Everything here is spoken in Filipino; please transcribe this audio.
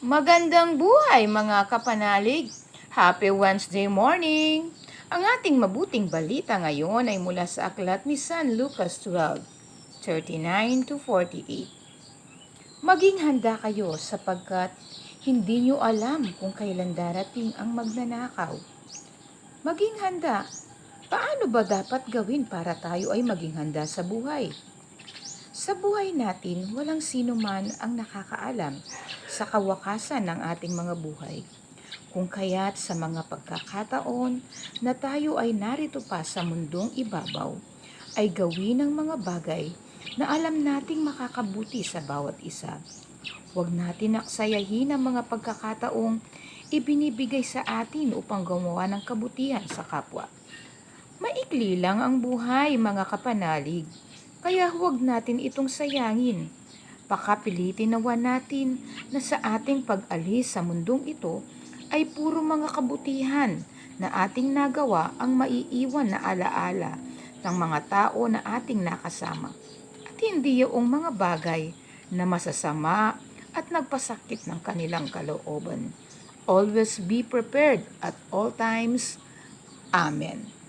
Magandang buhay mga kapanalig! Happy Wednesday morning! Ang ating mabuting balita ngayon ay mula sa aklat ni San Lucas 12:39-48. Maging handa kayo sapagkat hindi nyo alam kung kailan darating ang magnanakaw. Maging handa. Paano ba dapat gawin para tayo ay maging handa sa buhay? Sa buhay natin, walang sino man ang nakakaalam sa kawakasan ng ating mga buhay. Kung kaya't sa mga pagkakataon na tayo ay narito pa sa mundong ibabaw, ay gawin ang mga bagay na alam nating makakabuti sa bawat isa. Huwag natin aksayahin ang mga pagkakataong ibinibigay sa atin upang gumawa ng kabutihan sa kapwa. Maikli lang ang buhay, mga kapanalig. Kaya huwag natin itong sayangin. Pakapilitin nawa natin na sa ating pag-alis sa mundong ito ay puro mga kabutihan na ating nagawa ang maiiwan na alaala ng mga tao na ating nakasama. At hindi yung mga bagay na masasama at nagpasakit ng kanilang kalooban. Always be prepared at all times. Amen.